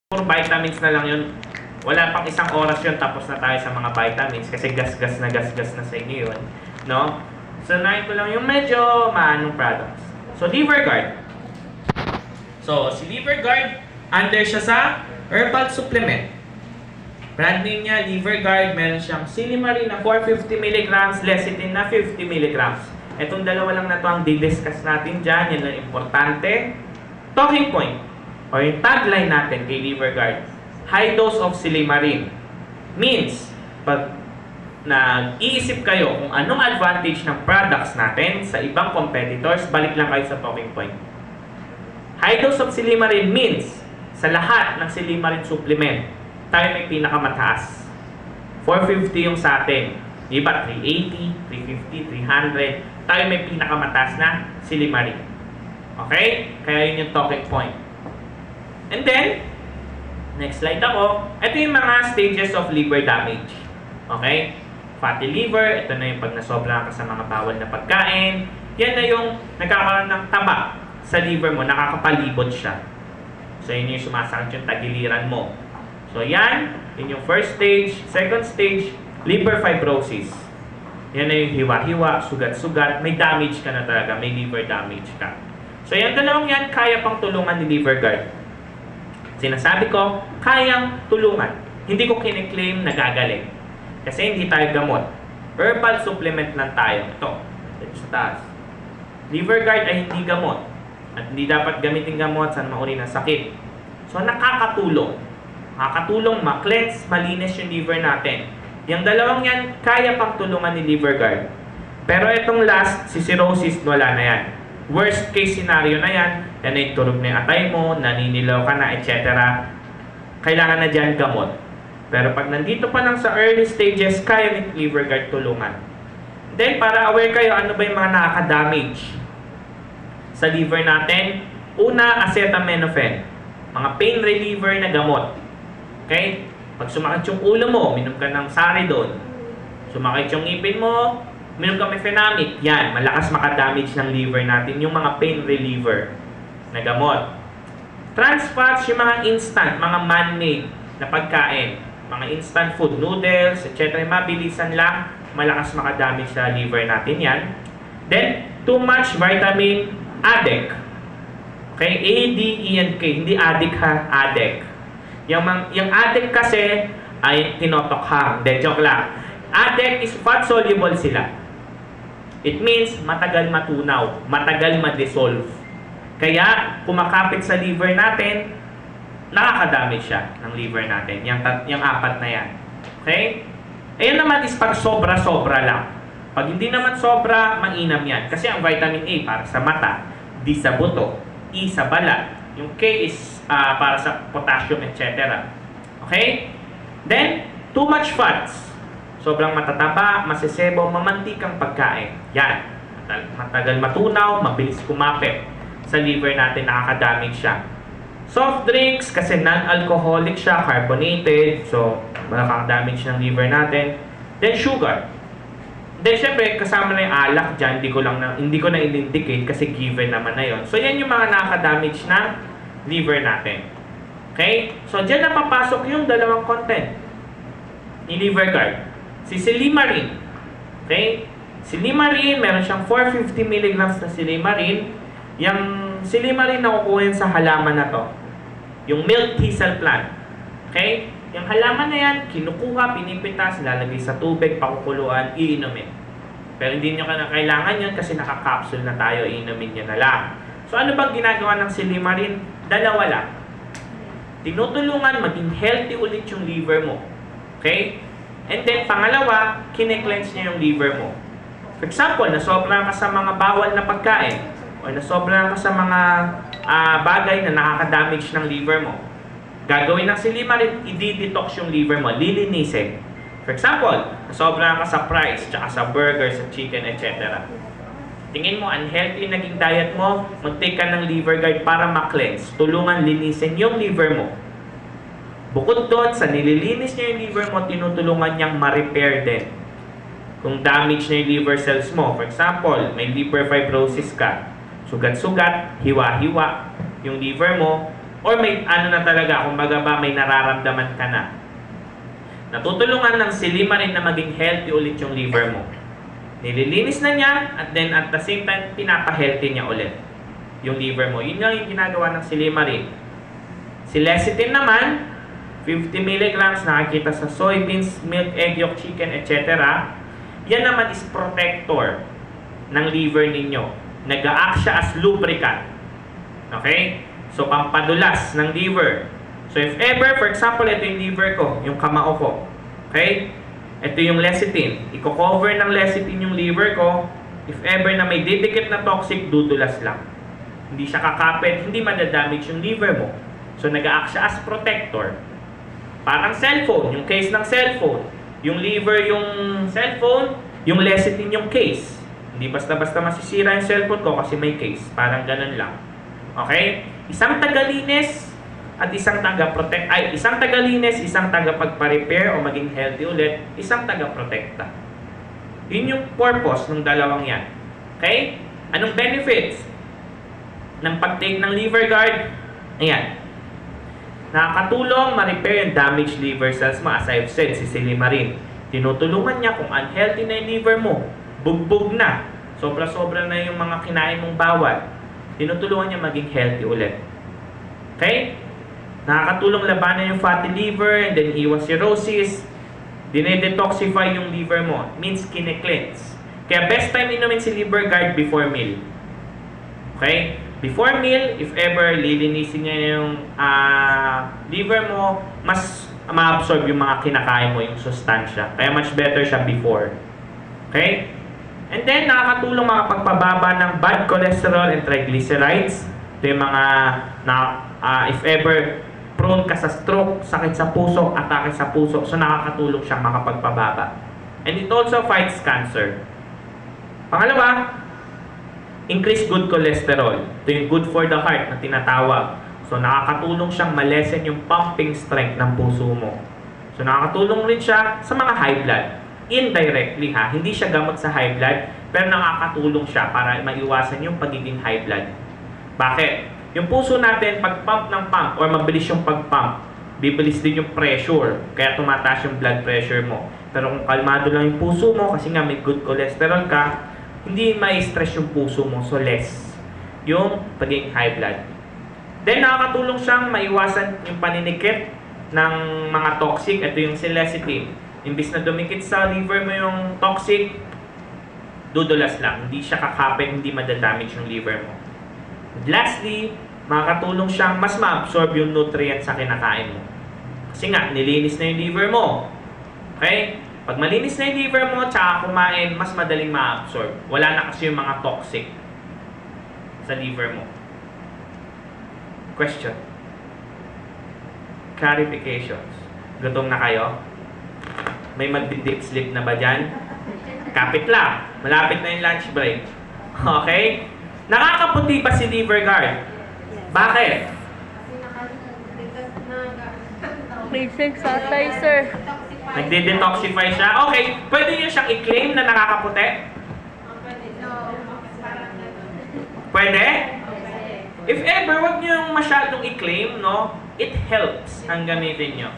Puro vitamins na lang yun. Wala pang isang oras yun, tapos na tayo sa mga vitamins kasi gas-gas na sa inyo yun. No? So, nahin ko lang yung medyo maanong products. So, Liver Guard. So, si Liver Guard, under siya sa herbal supplement. Brand name niya, Liver Guard. Meron siyang Silymarin na 450 mg, lecithin na 50 mg. Itong dalawa lang na to ang didiscuss natin dyan. Yan ang importante. Talking point, or yung tagline natin kay Liver Guard, high dose of Silymarin. Means, pag nag-iisip kayo kung anong advantage ng products natin sa ibang competitors, balik lang kayo sa talking point. High dose of Silymarin means, sa lahat ng Silymarin supplement, tayo may pinakamataas. 450 yung sa atin. Iba, 380, 350, 300. Tayo may pinakamataas na Silymarin. Okay? Kaya yun yung talking point. And then, next slide ako. Ito yung mga stages of liver damage. Okay? Fatty liver, ito na yung pag nasobra ka sa mga bawal na pagkain. Yan na yung nagkakaroon ng taba sa liver mo, nakakapalibot siya. So, yun yung sumasakit yung tagiliran mo. So, yan yung first stage. Second stage, liver fibrosis. Yan na yung hiwa-hiwa, sugat-sugat. May damage ka na talaga, may liver damage ka. So, yan dalawang yan, kaya pang tulungan ni Liver Guard. Sinasabi ko, kayang tulungan. Hindi ko kiniklaim na gagaling. Kasi hindi tayo gamot. Herbal supplement lang tayo. Ito sa taas. Liver Guard ay hindi gamot. At hindi dapat gamitin gamot sa mauri ng sakit. So, nakakatulong. Nakakatulong ma-cleanse, malinis yung liver natin. Yung dalawang yan, kaya pang tulungan ni Liver Guard. Pero itong last, si cirrhosis, wala na yan. Worst case scenario na yan, yan ay turog na yung atay mo, naninilaw ka na, etc. Kailangan na dyan gamot. Pero pag nandito pa lang sa early stages, kaya ni Liver Guard tulungan. Then, para aware kayo, ano ba yung mga nakaka-damage sa liver natin? Una, acetaminophen. Mga pain reliever na gamot. Okay? Pag sumakit yung ulo mo, minom ka ng Saridon. Sumakit yung ngipin mo, minom ka mefenamic. Yan, malakas makadamage ng liver natin yung mga pain reliever na gamot. Trans fats, yung mga instant, mga man-made na pagkain. Mga instant food, noodles, etc. Mabilisan lang, malakas makadamage sa liver natin yan. Then, too much vitamin ADEK. Okay? A-D-E-N-K. Hindi addict ha, ADEK. Yung ADEK kasi ay tinotokhang. De, joke lang. ADEK is fat-soluble sila. It means matagal matunaw, matagal ma-dissolve. Kaya, kumakapit sa liver natin, nakakadamage siya ng liver natin. Yung apat na yan. Okay? Ayan naman is pag sobra-sobra lang. Pag hindi naman sobra, mainam yan. Kasi ang vitamin A para sa mata, D sa buto, E sa balat, yung K is para sa potassium, etc. Okay? Then, too much fats. Sobrang matataba, masisebo, mamantikang pagkain. Yan. Matagal matunaw, mabilis kumapit. Sa liver natin, nakakadamage siya. Soft drinks, kasi non-alcoholic siya, carbonated. So, nakakadamage ng liver natin. Then, sugar. Then, syempre, kasama na yung alak dyan. Hindi ko na i-indicate kasi given naman na yun. So, yan yung mga nakakadamage na liver natin. Okay? So, dyan na papasok yung dalawang content ni Liver Guard. Si Silymarin. Okay? Silymarin, meron siyang 450 mg na Silymarin. Yung Silymarin na kukuhin sa halaman na to. Yung milk thistle plant. Okay? Yung halaman na yan, kinukuha, pinipitas, lalagay sa tubig, pakukuluan, iinumin. Pero hindi nyo kailangan yun kasi naka-capsule na tayo, iinumin nyo na lang. So, ano bang ginagawa ng Silymarin? Dalawa lang. Tinutulungan maging healthy ulit yung liver mo. Okay? And then, pangalawa, kine-cleanse niya yung liver mo. For example, nasobrahan ka sa mga bawal na pagkain o nasobrahan ka sa mga bagay na nakaka-damage ng liver mo. Gagawin ng Silymarin, i-detox yung liver mo, lilinisin. For example, nasobrahan ka sa fries, tsaka sa burger, sa chicken, etc. Tingin mo, unhealthy naging diet mo, mag-take ka ng Liver Guard para ma-cleanse. Tulungan linisin yung liver mo. Bukod doon, sa nililinis niya yung liver mo, tinutulungan niyang ma-repair din. Kung damage na yung liver cells mo, for example, may liver fibrosis ka, sugat-sugat, hiwa-hiwa, yung liver mo, Or may ano na talaga, kumbaga ba may nararamdaman ka na. Natutulungan ng silimarin na maging healthy ulit yung liver mo. Nililinis na niya at then at the same time, pinapa-healthy niya ulit yung liver mo. Yun lang yung ginagawa ng silimarin. Si lecithin naman, 50 mg nakikita sa soybeans, milk, egg yolk, chicken, etc. Yan naman is protector ng liver ninyo. Nag-a-act siya as lubricant. Okay? So, pampadulas ng liver. So, if ever, for example, ito yung liver ko, yung kamao ko. Okay? Ito yung lecithin. Iko-cover ng lecithin yung liver ko. If ever na may didikit na toxic, dudulas lang. Hindi siya kakapit, hindi madadamage yung liver mo. So, nag-a-act siya as protector. Parang cellphone, yung case ng cellphone. Yung liver yung cellphone, yung lecithin yung case. Hindi basta-basta masisira yung cellphone ko kasi may case. Parang ganun lang. Okay? Isang tagalinis at isang taga-protect. Ay, isang tagalinis, isang taga-pagpa-repair o maging healthy ulit, isang taga-protekta. Yun yung purpose ng dalawang yan. Okay? Anong benefits ng pag-take ng liver guard? Ayan. Nakakatulong ma-repair yung damaged liver cells mo. As I've said, si silimarin. Tinutulungan niya kung unhealthy na yung liver mo. Bugbog na. Sobra-sobra na yung mga kinain mong bawal. Tinutulungan niya maging healthy ulit. Okay? Nakakatulong labanan yung fatty liver and then iwas cirrhosis. Dinedetoxify yung liver mo. Means kine-cleanse. Kaya best time inumin si liver guard before meal. Okay? Before meal, if ever lilinisin niya yung liver mo, mas ma-absorb yung mga kinakain mo, yung sustansya. Kaya much better siya before. Okay? And then, nakakatulong makapagpababa ng bad cholesterol and triglycerides. Ito yung mga, if ever prone ka sa stroke, sakit sa puso, atake sa puso, so nakakatulong siyang makapagpababa. And it also fights cancer. Pangalawa, increase good cholesterol. Ito yung good for the heart na tinatawag. So, nakakatulong siyang malesen yung pumping strength ng puso mo. So, nakakatulong rin siya sa mga high blood. Indirectly ha, hindi siya gamot sa high blood, pero nakakatulong siya para maiwasan yung pagiging high blood. Bakit? Yung puso natin, pag-pump ng pump or mabilis yung pag-pump, bibilis din yung pressure, kaya tumataas yung blood pressure mo. Pero kung kalmado lang yung puso mo, kasi nga may good cholesterol ka, hindi mai-stress yung puso mo, so less yung pagiging high blood. Then, nakakatulong siyang maiwasan yung paninikip ng mga toxic. Ito yung si lecithin. Imbis na dumikit sa liver mo yung toxic, dudulas lang. Hindi siya kakapit, hindi madadamage yung liver mo. Lastly, makakatulong siyang mas ma-absorb yung nutrients sa kinakain mo. Kasi nga, nilinis na yung liver mo. Okay? Pag malinis na yung liver mo, tsaka kumain, mas madaling ma-absorb. Wala na kasi yung mga toxic sa liver mo. Question. Clarifications. Gutom na kayo? May mag-deep sleep na ba dyan? Kapit lang. Malapit na yung lunch break. Okay? Nakakaputi pa si liver guard. Bakit? Reflex atay, sir. Nagde-detoxify siya? Okay. Pwede nyo siyang i-claim na nakakaputi? Pwede? If ever, wag nyo yung masyadong i-claim, no? It helps ang gamitin nyo.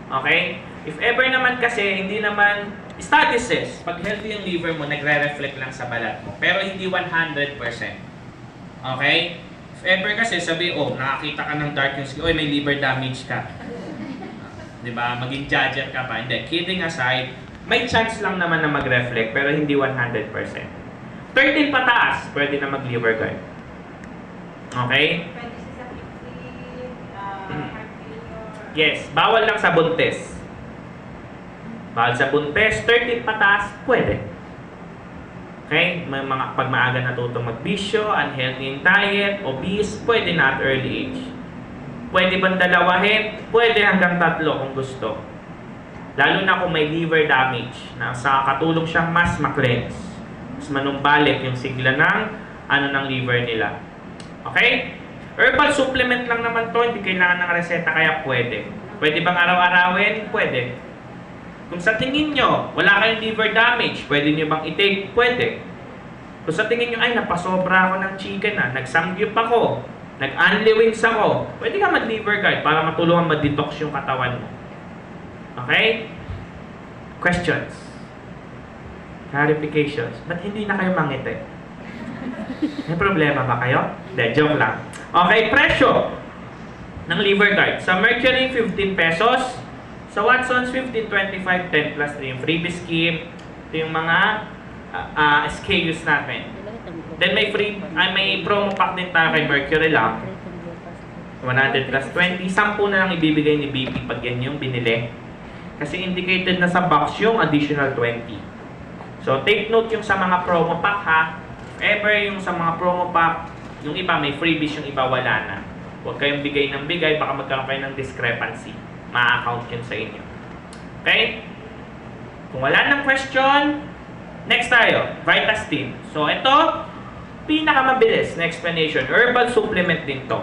Okay? If ever naman kasi, hindi naman, studies says, pag healthy yung liver mo, nagre-reflect lang sa balat mo. Pero hindi 100%. Okay? If ever kasi, sabi, oh, nakakita ka ng dark yung skin, oy, may liver damage ka. Diba? Maging judger ka pa. Hindi. Kidding aside, may chance lang naman na mag-reflect, pero hindi 100%. 13 pataas, pwede na mag-liver guard. Okay? Pwede siya sa 50, heart failure. Yes. Bawal lang sa buntis. Bawal sa buntis, 13 pataas, pwede. Okay? May mga pag maaga natutong magbisyo, unhealthy diet, obese, pwede na at early age. Pwede bang dalawahin? Pwede hanggang 3 kung gusto. Lalo na kung may liver damage, na sa katulong siyang mas ma-cleanse. Mas manumbalik yung sigla ng liver nila. Okay? Herbal supplement lang naman to, hindi kailangan ng reseta, kaya pwede. Pwede bang araw-arawin? Pwede. Kung sa tingin nyo, wala kayong liver damage, pwede nyo bang i-take? Pwede. Kung sa tingin nyo, ay, napasobra ako ng chicken, nagsamgyup ako, Nag-only wings ako. Pwede ka mag-liver guard para matulungan ma-detox yung katawan mo. Okay? Questions? Clarifications? Ba't hindi na kayo mangiti? May problema ba kayo? Hindi, joke lang. Okay, presyo ng liver guard. Sa Mercury, 15 pesos. Sa Watson's, 15.25, 10 plus na yung freebie scheme. Ito yung mga SKUs natin. Then may may promo pack din tayo kay Mercury lang. 100 plus 20. 10 na lang ibibigay ni BP pag yan yung binili. Kasi indicated na sa box yung additional 20. So take note yung sa mga promo pack ha. If ever yung sa mga promo pack, yung iba may freebies, yung iba wala na. Huwag kayong bigay ng bigay, baka magkaroon kayo ng discrepancy. Ma-account yun sa inyo. Okay? Kung wala ng question, next tayo, Vitastin. So ito, pinakamabilis na explanation. Herbal supplement din to.